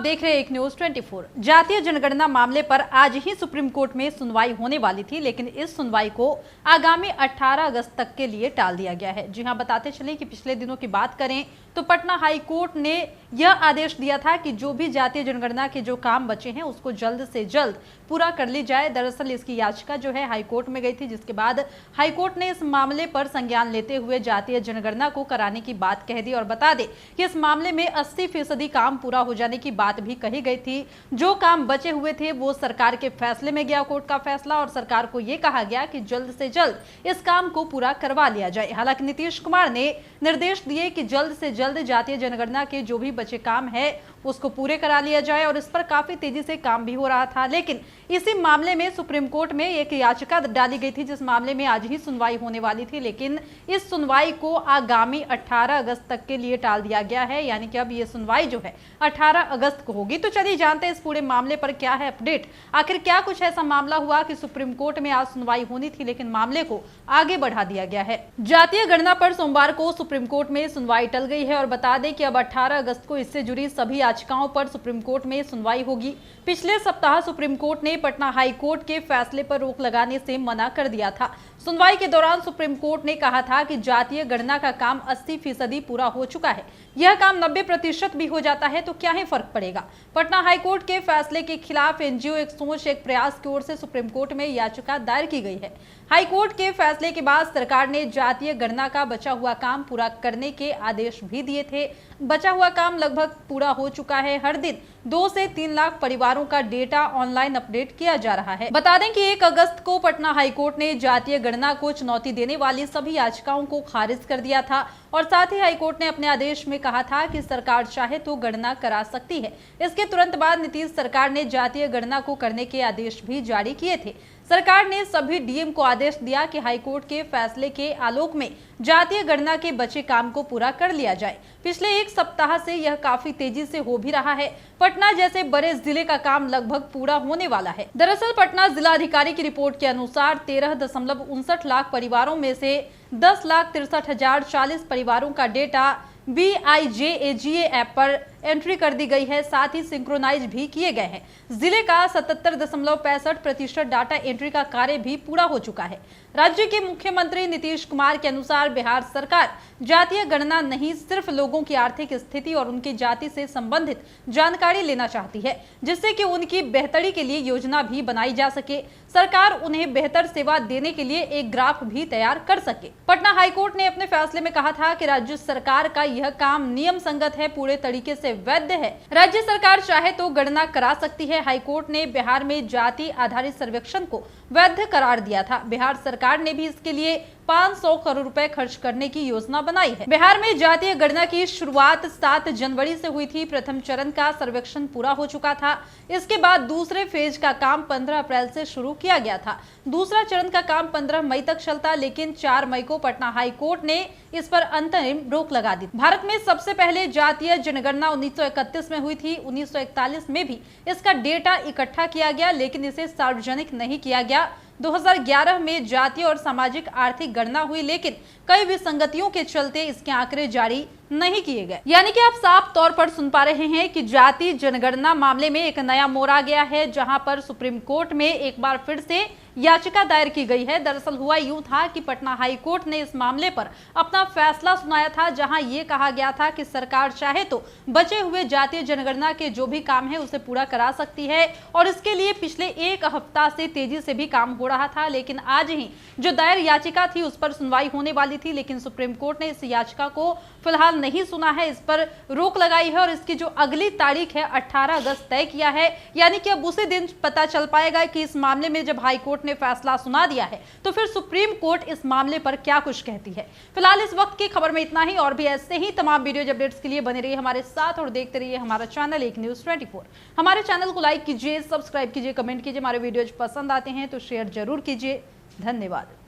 देख रहे हैं एक न्यूज 24। जातीय जनगणना मामले पर आज ही सुप्रीम कोर्ट में सुनवाई होने वाली थी, लेकिन इस सुनवाई को आगामी 18 अगस्त तक के लिए टाल दिया गया है। जी हां, बताते चलें कि पिछले दिनों की बात करें तो पटना हाई कोर्ट ने यह आदेश दिया था कि जो भी जातीय जनगणना के जो काम बचे हैं उसको जल्द से जल्द पूरा कर ली जाए। दरअसल इसकी याचिका जो है हाई कोर्ट में गई थी, जिसके बाद हाई कोर्ट ने इस मामले पर संज्ञान लेते हुए जातीय जनगणना को कराने की बात कह दी और बता दें कि इस मामले में 80% काम पूरा हो जाने की बात भी कही गई थी। जो काम बचे हुए थे वो सरकार के फैसले में गया, कोर्ट का फैसला, और सरकार को यह कहा गया कि जल्द से जल्द इस काम को पूरा करवा लिया जाए। हालांकि नीतीश कुमार ने निर्देश दिए कि जल्द से जल्द जातीय जनगणना के जो भी बचे काम है उसको पूरे करा लिया जाए, और इस पर काफी तेजी से काम भी हो रहा था। लेकिन इसी मामले में सुप्रीम कोर्ट में एक याचिका डाली गई थी, जिस मामले में आज ही सुनवाई होने वाली थी, लेकिन इस सुनवाई को आगामी 18 अगस्त तक के लिए टाल दिया गया है। यानी कि अब ये सुनवाई जो है 18 अगस्त को होगी। तो चलिए जानते हैं इस पूरे मामले पर क्या है अपडेट। आखिर क्या कुछ ऐसा मामला हुआ कि सुप्रीम कोर्ट में आज सुनवाई होनी थी लेकिन मामले को आगे बढ़ा दिया गया है। जातीय गणना पर सोमवार को सुप्रीम कोर्ट में सुनवाई टल गई है, और बता दें कि अब 18 अगस्त को इससे जुड़ी सभी याचिकाओं पर सुप्रीम कोर्ट में सुनवाई होगी। पिछले सप्ताह सुप्रीम कोर्ट ने पटना हाई कोर्ट के फैसले पर रोक लगाने से मना कर दिया था। सुनवाई के दौरान सुप्रीम कोर्ट ने कहा था कि जातीय गणना का काम 80% पूरा हो चुका है। यह काम 90% भी हो जाता है तो क्या ही फर्क पड़ेगा। पटना हाई कोर्ट के फैसले के खिलाफ एनजीओ एक सोच एक प्रयास की ओर से सुप्रीम कोर्ट में याचिका दायर की गई है। हाई कोर्ट के फैसले के बाद सरकार ने जातीय गणना का बचा हुआ काम पूरा करने के आदेश भी दिए थे। बचा हुआ काम लगभग पूरा हो चुका है। हर दिन 2 से 3 लाख परिवारों का डेटा ऑनलाइन अपडेट किया जा रहा है। बता दें कि 1 अगस्त को पटना हाई कोर्ट ने जातीय गणना को चुनौती देने वाली सभी याचिकाओं को खारिज कर दिया था, और साथ ही हाई कोर्ट ने अपने आदेश में कहा था कि सरकार चाहे तो गणना करा सकती है। इसके तुरंत बाद नीतीश सरकार ने जातीय गणना को करने के आदेश भी जारी किए थे। सरकार ने सभी डीएम को आदेश दिया कि हाईकोर्ट के फैसले के आलोक में जातीय गणना के बचे काम को पूरा कर लिया जाए। पिछले 1 सप्ताह से यह काफी तेजी से हो भी रहा है। पटना जैसे बड़े जिले का काम लगभग पूरा होने वाला है। दरअसल पटना जिलाधिकारी की रिपोर्ट के अनुसार 13.59 लाख परिवारों में से 10,63,040 परिवारों का डेटा BIJAGA ऐप पर एंट्री कर दी गई है, साथ ही सिंक्रोनाइज भी किए गए हैं। जिले का 77.65% डाटा एंट्री का कार्य भी पूरा हो चुका है। राज्य के मुख्यमंत्री नीतीश कुमार के अनुसार बिहार सरकार जातीय गणना नहीं, सिर्फ लोगों की आर्थिक स्थिति और उनकी जाति से संबंधित जानकारी लेना चाहती है, जिससे कि उनकी बेहतरी के लिए योजना भी बनाई जा सके। सरकार उन्हें बेहतर सेवा देने के लिए एक ग्राफ भी तैयार कर सके। पटना हाईकोर्ट ने अपने फैसले में कहा था कि राज्य सरकार का यह काम नियम संगत है, पूरे तरीके से वैध है। राज्य सरकार चाहे तो गणना करा सकती है। हाईकोर्ट ने बिहार में जाति आधारित सर्वेक्षण को वैध करार दिया था। बिहार सरकार ने भी इसके लिए 500 करोड़ रुपए खर्च करने की योजना बनाई है। बिहार में जातीय गणना की शुरुआत 7 जनवरी से हुई थी। प्रथम चरण का सर्वेक्षण पूरा हो चुका था। इसके बाद दूसरे फेज का काम 15 अप्रैल से शुरू किया गया था। दूसरा चरण का काम 15 मई तक चलता, लेकिन 4 मई को पटना हाई कोर्ट ने इस पर अंतरिम रोक लगा दी। भारत में सबसे पहले जातीय जनगणना 1931 में हुई थी। 1941 में भी इसका डेटा इकट्ठा किया गया, लेकिन इसे सार्वजनिक नहीं किया गया। 2011 में जातीय और सामाजिक आर्थिक गणना हुई, लेकिन कई विसंगतियों के चलते इसके आंकड़े जारी नहीं किए गए। यानी कि आप साफ तौर पर सुन पा रहे हैं कि जाति जनगणना मामले में एक नया मोड़ आ गया है, जहां पर सुप्रीम कोर्ट में एक बार फिर से याचिका दायर की गई है। दरअसल हुआ यूं था कि पटना हाई कोर्ट ने इस मामले पर अपना फैसला सुनाया था, जहां यह कहा गया था कि सरकार चाहे तो बचे हुए जातीय जनगणना के जो भी काम है उसे पूरा करा सकती है, और इसके लिए पिछले 1 हफ्ता से तेजी से भी काम हो रहा था। लेकिन आज ही जो दायर याचिका थी उस पर सुनवाई होने वाली थी, लेकिन सुप्रीम कोर्ट ने इस याचिका को फिलहाल नहीं सुना है, इस पर रोक लगाई है, और इसकी जो अगली तारीख है 18 अगस्त तय किया है। यानी कि अब उसी दिन पता चल पाएगा कि इस मामले में जब हाई कोर्ट ने फैसला सुना दिया है तो फिर सुप्रीम कोर्ट इस मामले पर क्या कुछ कहती है। फिलहाल इस वक्त की खबर में इतना ही, और भी ऐसे ही तमाम वीडियो अपडेट्स के लिए बने रहिए हमारे साथ और देखते रहिए हमारा चैनल एक न्यूज 24। हमारे चैनल को लाइक कीजिए, सब्सक्राइब कीजिए, कमेंट कीजिए। हमारे वीडियोज पसंद आते हैं तो शेयर जरूर कीजिए। धन्यवाद।